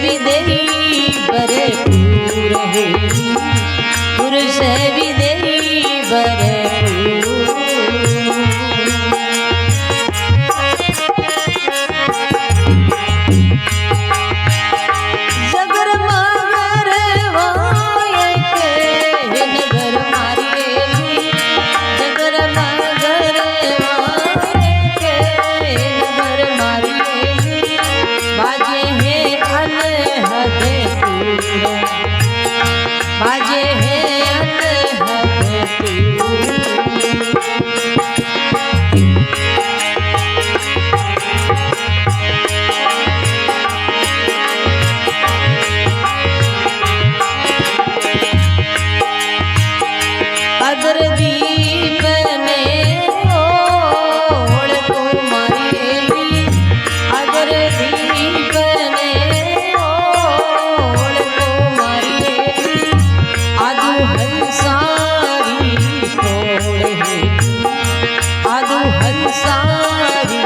विदेही भरपूर है, पुरुष विदेही भरपूर। जगर मगर वाय के नगर मारिएली, जगर मगर वाय के नगर मारिएली, बाजे है अनहद पूर, बाजे है अनहद पूर। अगर दीप ने ओढ़ को मारिएली, अगर दीप ने ओढ़ को मारिएली, आदू हंसारी छोड़ है, आदू हंसारी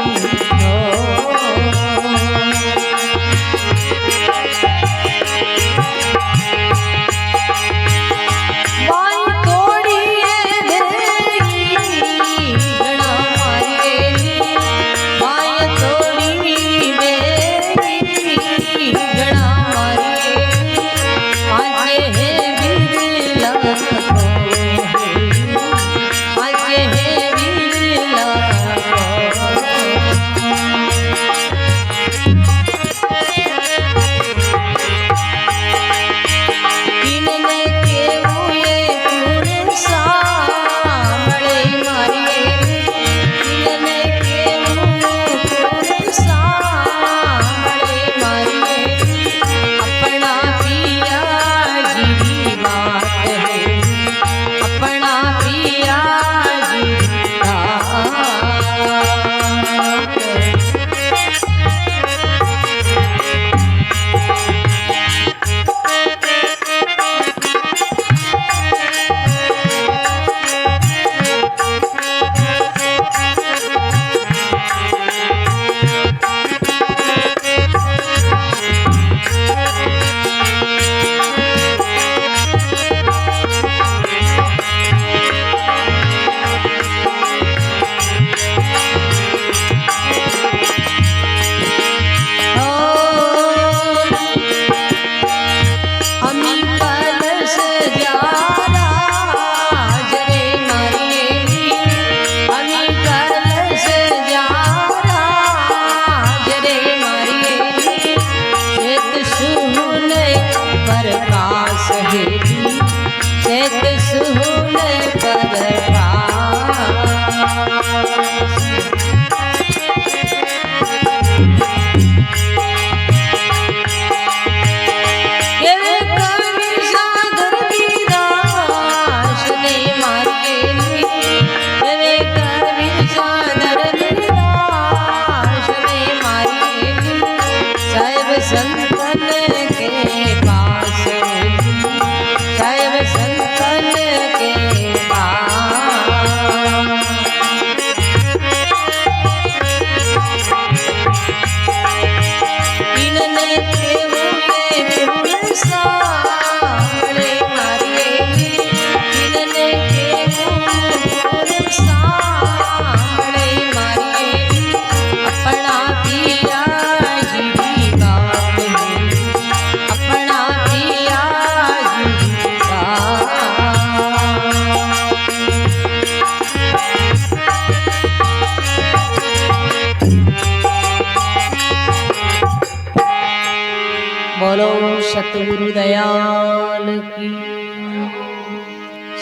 बोलो सतगुरु दयाल की।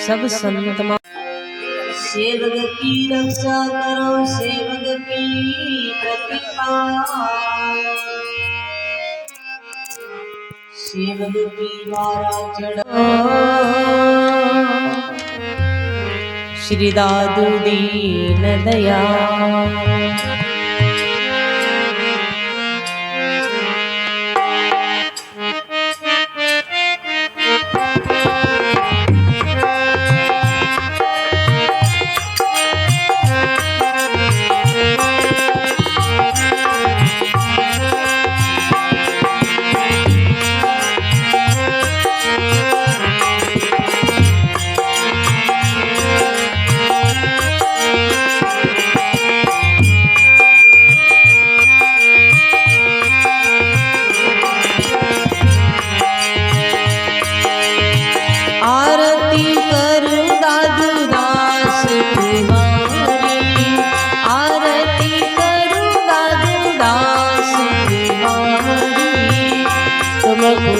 सब संत सेवक की रक्षा करो, सेवक की प्रतिपा, सेवक की वारा चढ़ो। श्री दादू दीन दयाल।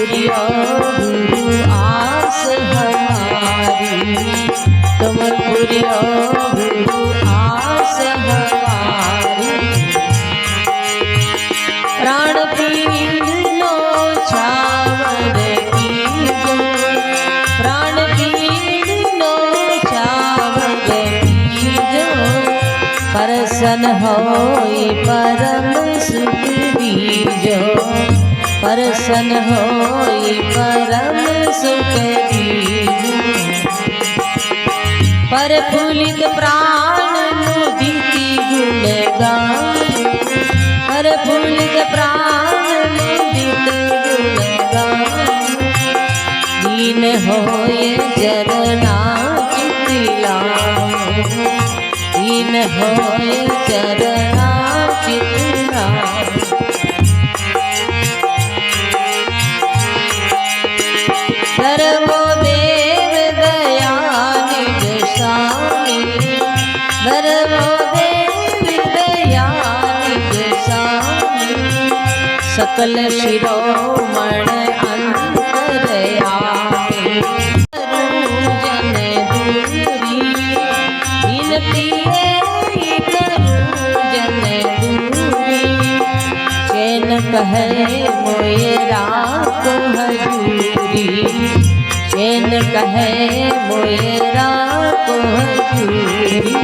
पुरिया गुरु आस हमारी, तुम पुरिया गुरु आस हमारी। प्राण पीड़ नो छावर कीजो, प्राण पीड़ नो छावर कीजो, परसन होई परम सुख दीजो, परसन होई परम सुख दीजो। परफुल्लित प्राण मुदिति गुण गान, परफुल्लित प्राण मुदित गुण गान। दीन होए चरना चित लाओ, दीन होए चरना चित लाओ। धर्मो देव दया निज स्वामी, धर्मो देव दया निज स्वामी। सकल शिरोमण अंतरयामी, करूं जन दूरी, विनती है करूं जन दूरी। चैन कहे मोए राख हजूरी, चैन कहे मोए राख हजूरी।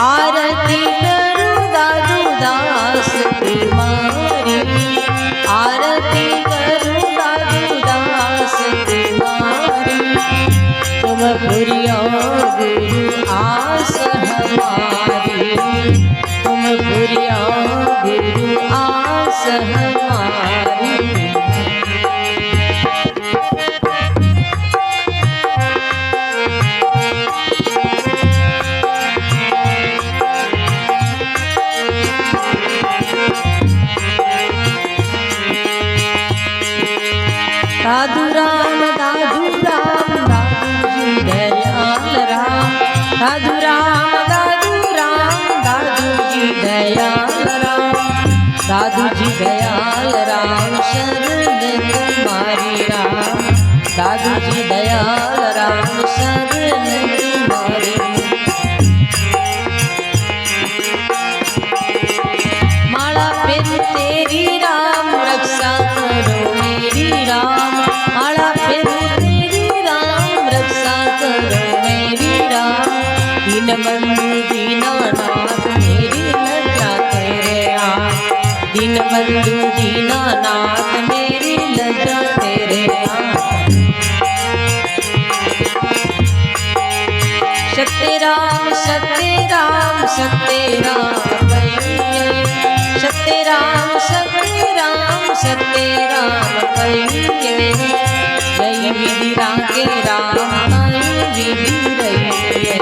आरती करूं दादू दास तुम्हारी, आरती करूं दादू दास तुम्हारी। तुम पुरिया गुरु आस हमारी, तुम पुरिया गुरु आस हमारी। दादू राम दादू राम, दादू जी दयाल राम, दादू राम दादू राम, दादू जी दयाल राम। दादू जी दयाल राम शरण तुम्हारी राम, दादू जी दयाल राम शरण तुम्हारी। माला फिर तेरी राम, रक्षा करो मेरी राम, माला फिर तेरी राम, रक्षा करो मेरी राम। दीनबंधु दीनानाथ मेरी लज्जा तेरे आम, दीनबंधु दीनानाथ मेरी लज्जा तेरे आम। सत्य राम सत्य राम सत्य राम कहिए, सत्य राम सत्य राम सत्य राम कहिए। जय विधि राके राम कहीं विधि रहिए,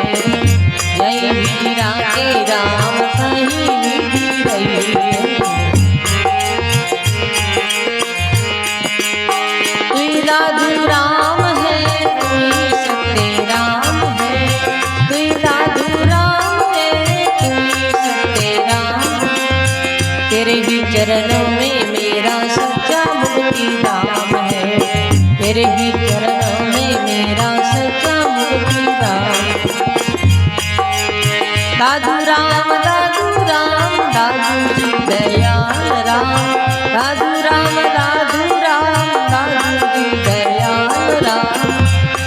जय विधि राके राम कहीं विधि रहिए। तुई दादू राम है, तुई सत्य राम है, तुई दादू राम है, तुई सत्य राम। तेरे ही चरणों में मेरा सच्चा मुक्ति धाम है, तेरे ही चरणों में मेरा सच्चा मुक्ति धाम। दादू राम दादू राम, दादू जी दयाल राम, दादू राम दादू राम, दादू जी दयाल राम।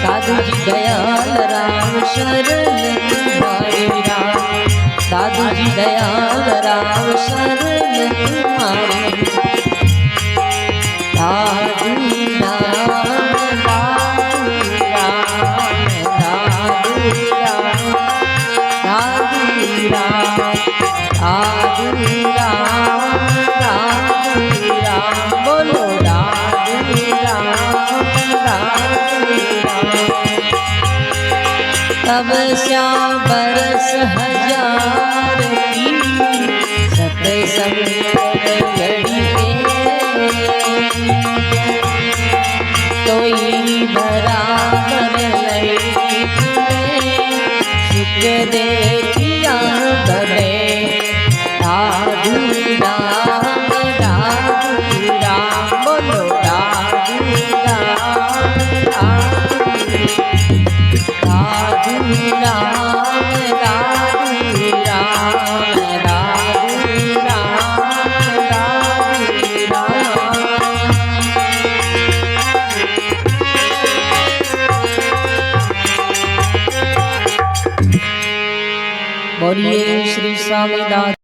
दादू जी दयाल राम शरण तुम्हारी राम, दादू जी दयाल राम शरण तुम्हारी। दादू राम दादू राम, दादू राम दादू राम, दादू राम दादू राम। बोलो दादू राम दादू राम। तब श्या बरस हजार की, सत्संग लड़ी तोई बराबर लई सुख देखिया बने। दादू राम दादू राम, बोलो राम राधु राम राधु राम राधु राम। बोलिए श्री स्वामी दास।